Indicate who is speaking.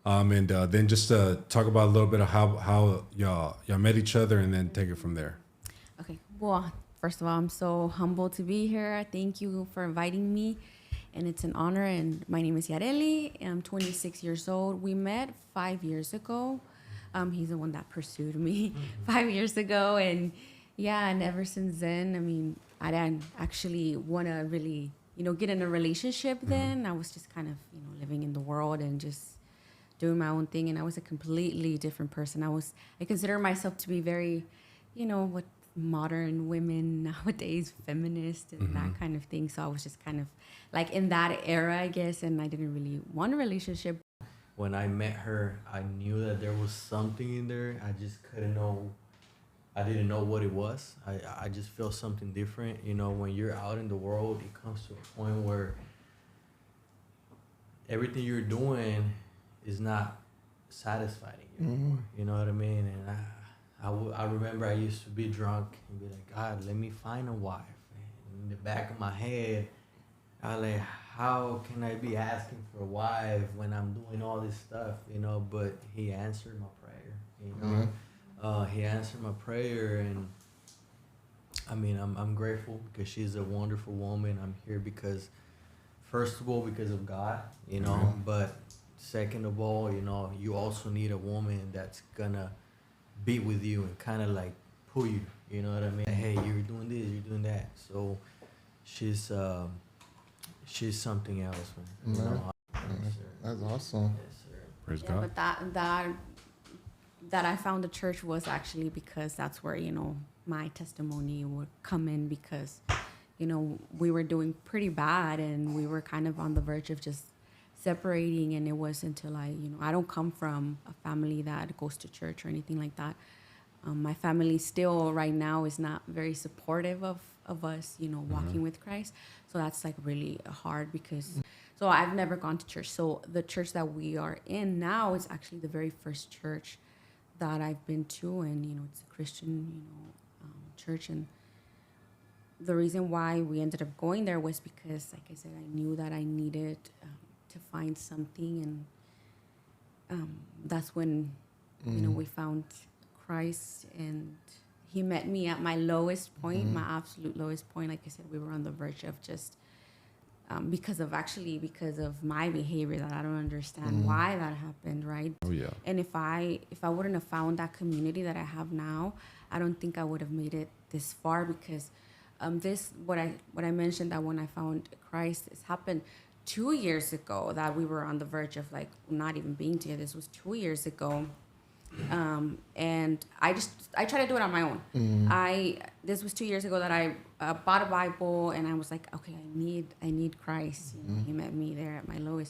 Speaker 1: And then just talk about a little bit of how y'all met each other, and then take it from there.
Speaker 2: Okay. Well, first of all, I'm so humbled to be here. Thank you for inviting me. And it's an honor. And my name is Yareli. I'm 26 years old. We met 5 years ago. He's the one that pursued me 5 years ago. And yeah, and ever since then, I mean, I didn't actually want to really, get in a relationship then. I was just kind of, living in the world and just doing my own thing. And I was a completely different person. I consider myself to be very, what modern women nowadays, feminist and that kind of thing. So I was just kind of like in that era, I guess. And I didn't really want a relationship.
Speaker 3: When I met her, I knew that there was something in there. I just couldn't know. I didn't know what it was. I just felt something different. When you're out in the world, it comes to a point where everything you're doing is not satisfying you anymore. You know what I mean? And I remember I used to be drunk and be like, God, let me find a wife. And in the back of my head, I was like, how can I be asking for a wife when I'm doing all this stuff? But he answered my prayer. He answered my prayer, and I mean, I'm grateful because she's a wonderful woman. I'm here because, first of all, because of God, but second of all, you also need a woman that's gonna be with you and kind of like pull you, you know what I mean? Hey, you're doing this, you're doing that. So she's something else, man.
Speaker 4: That's awesome.
Speaker 3: Yes, sir.
Speaker 1: Praise
Speaker 2: Yeah,
Speaker 1: God.
Speaker 2: but that I found the church was actually because that's where, my testimony would come in because, we were doing pretty bad and we were kind of on the verge of just separating. And it wasn't until I don't come from a family that goes to church or anything like that. My family still right now is not very supportive of us, walking with Christ. So that's like really hard because, so I've never gone to church. So the church that we are in now is actually the very first church that I've been to. And, it's a Christian, church. And the reason why we ended up going there was because, like I said, I knew that I needed to find something. And that's when, we found Christ, and he met me at my lowest point, my absolute lowest point. Like I said, we were on the verge of just because of my behavior that I don't understand why that happened, right?
Speaker 1: Oh yeah.
Speaker 2: And if I wouldn't have found that community that I have now, I don't think I would have made it this far because what I mentioned, that when I found Christ, this happened 2 years ago, that we were on the verge of like not even being together. This was 2 years ago. And I tried to do it on my own. This was 2 years ago that I bought a Bible, and I was like, okay, I need Christ. He met me there at my lowest.